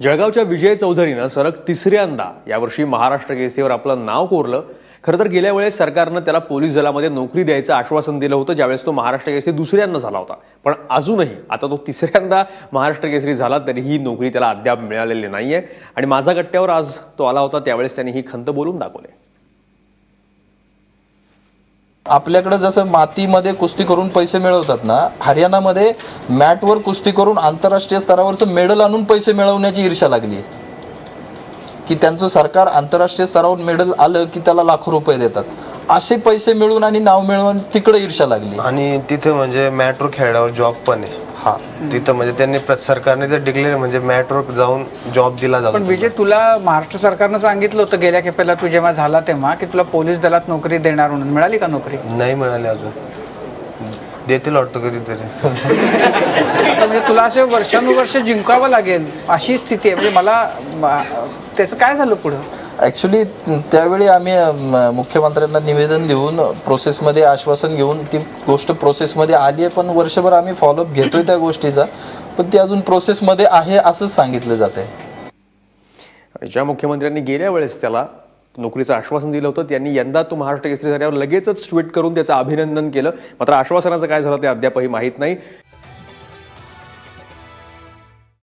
जळगावच्या विजय चौधरीनं सलग तिसऱ्यांदा यावर्षी महाराष्ट्र केसरीवर आपलं नाव कोरलं. खरं तर गेल्या वेळेस सरकारनं त्याला पोलीस दलामध्ये नोकरी द्यायचं आश्वासन दिलं होतं, ज्यावेळेस तो महाराष्ट्र केसरी दुसऱ्यांदा झाला होता. पण अजूनही आता तो तिसऱ्यांदा महाराष्ट्र केसरी झाला तरी ही नोकरी त्याला अद्याप मिळालेली नाहीये. आणि माझा गट्ट्यावर आज तो आला होता, त्यावेळेस त्यांनी ही खंत बोलून दाखवली. आपल्याकडे जसं मातीमध्ये कुस्ती करून पैसे मिळवतात ना, हरियाणामध्ये मॅटवर कुस्ती करून आंतरराष्ट्रीय स्तरावरचं मेडल आणून पैसे मिळवण्याची ईर्ष्या लागली. की त्यांचं सरकार आंतरराष्ट्रीय स्तरावर मेडल आलं की त्याला लाखो रुपये देतात. असे पैसे मिळवून आणि नाव मिळवून तिकडे ईर्ष्या लागली. आणि तिथे म्हणजे मॅट्रो खेळावर जॉब पण आहे. हा तिथं म्हणजे त्यांनी सरकारने ते डिक्लेअर म्हणजे मॅट्रो जाऊन जॉब दिला जातो. पण विजय, तुला महाराष्ट्र सरकारनं सांगितलं होतं गेल्या खेपेला तू जेव्हा झाला तेव्हा की तुला पोलीस दलात नोकरी देणार म्हणून. मिळाली का नोकरी? नाही मिळाली अजून. देतील वाटतं कधीतरी. म्हणजे तुला असे वर्षानुवर्ष जिंकावं लागेल अशी स्थिती आहे. म्हणजे मला त्याचं काय झालं पुढं? ॲक्च्युली त्यावेळी आम्ही मुख्यमंत्र्यांना निवेदन देऊन प्रोसेसमध्ये आश्वासन घेऊन ती गोष्ट प्रोसेसमध्ये आली आहे. पण वर्षभर आम्ही फॉलोअप घेतोय त्या गोष्टीचा, पण ती अजून प्रोसेसमध्ये आहे असंच सांगितलं जात आहे. ज्या मुख्यमंत्र्यांनी गेल्या वेळेस त्याला नोकरीचं आश्वासन दिलं होतं, त्यांनी यंदा तो महाराष्ट्र केसरी झाल्यावर लगेचच ट्विट करून त्याचं अभिनंदन केलं. मात्र आश्वासनाचं काय झालं ते अद्यापही माहीत नाही.